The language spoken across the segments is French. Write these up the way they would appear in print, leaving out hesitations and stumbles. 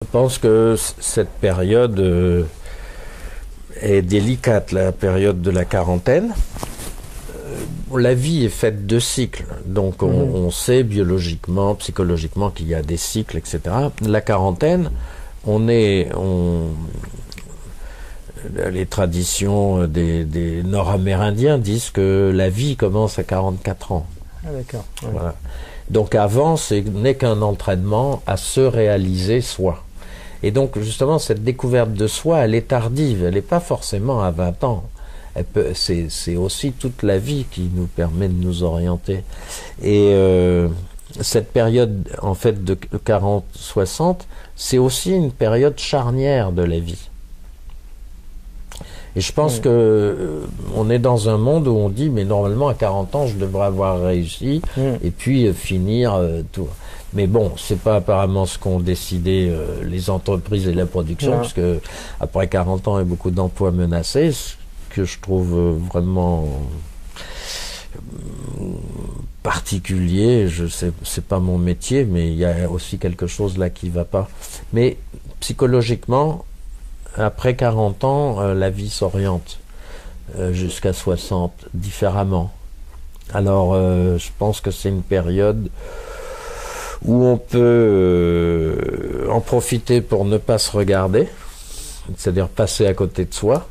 Je pense que cette période est délicate, la période de la quarantaine. La vie est faite de cycles, donc on sait biologiquement, psychologiquement qu'il y a des cycles, etc. La quarantaine, les traditions des Nord-Amérindiens disent que la vie commence à 44 ans. Ah d'accord. Ouais. Voilà. Donc avant, ce n'est qu'un entraînement à se réaliser soi. Et donc justement, cette découverte de soi, elle est tardive, elle n'est pas forcément à 20 ans. C'est aussi toute la vie qui nous permet de nous orienter. Et cette période, en fait, de 40-60, c'est aussi une période charnière de la vie. Et je pense que on est dans un monde où on dit, mais normalement à 40 ans, je devrais avoir réussi, et puis finir tout. Mais bon, c'est pas apparemment ce qu'ont décidé les entreprises et la production, parce que après 40 ans, il y a beaucoup d'emplois menacés, ce que je trouve vraiment particulier. Je sais, c'est pas mon métier, mais il y a aussi quelque chose là qui va pas. Mais psychologiquement, après 40 ans, la vie s'oriente jusqu'à 60 différemment. Alors, je pense que c'est une période où on peut en profiter pour ne pas se regarder, c'est-à-dire passer à côté de soi,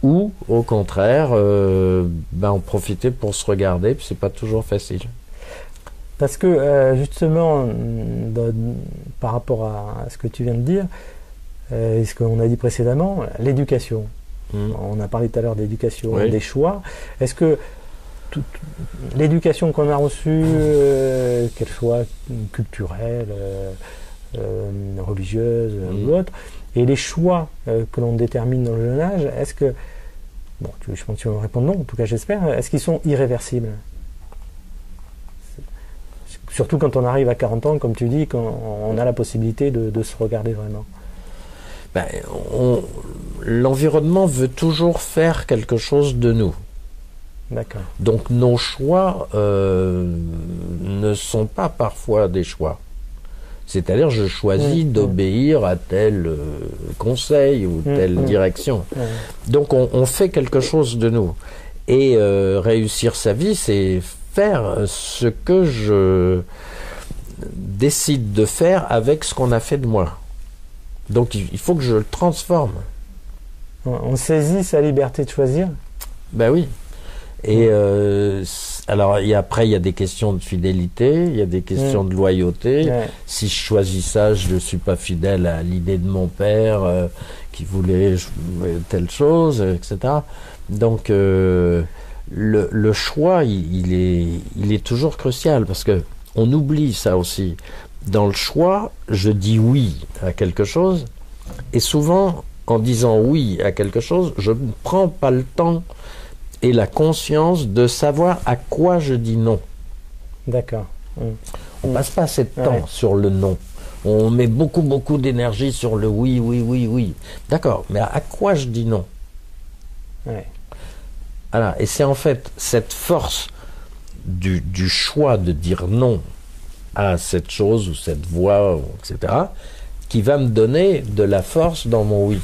ou au contraire, en profiter pour se regarder, puis c'est pas toujours facile. Parce que justement, par rapport à ce que tu viens de dire, ce qu'on a dit précédemment, l'éducation. On a parlé tout à l'heure d'éducation, des choix. Est-ce que l'éducation qu'on a reçue, qu'elle soit culturelle, religieuse ou autre, et les choix que l'on détermine dans le jeune âge, est-ce que, bon, je pense que tu vas me répondre non, en tout cas j'espère, est-ce qu'ils sont irréversibles? Surtout quand on arrive à 40 ans, comme tu dis, quand on a la possibilité de se regarder vraiment. L'environnement veut toujours faire quelque chose de nous. D'accord. Donc nos choix ne sont pas parfois des choix. C'est-à-dire je choisis d'obéir à tel conseil ou telle direction. Donc on fait quelque chose de nous. Et réussir sa vie, c'est faire ce que je décide de faire avec ce qu'on a fait de moi. Donc il faut que je le transforme. On saisit sa liberté de choisir? Ben oui. Et alors après il y a des questions de fidélité, il y a des questions de loyauté. Si je choisis ça, je ne suis pas fidèle à l'idée de mon père qui voulait telle chose, etc. Donc le choix, il est toujours crucial, parce que on oublie ça aussi. Dans le choix, je dis oui à quelque chose, et souvent, en disant oui à quelque chose, je ne prends pas le temps et la conscience de savoir à quoi je dis non. D'accord. On passe pas assez de temps sur le non. On met beaucoup d'énergie sur le oui, oui, oui, oui. D'accord, mais à quoi je dis non? Voilà. Et c'est en fait cette force du choix de dire non à cette chose ou cette voie, etc., qui va me donner de la force dans mon oui.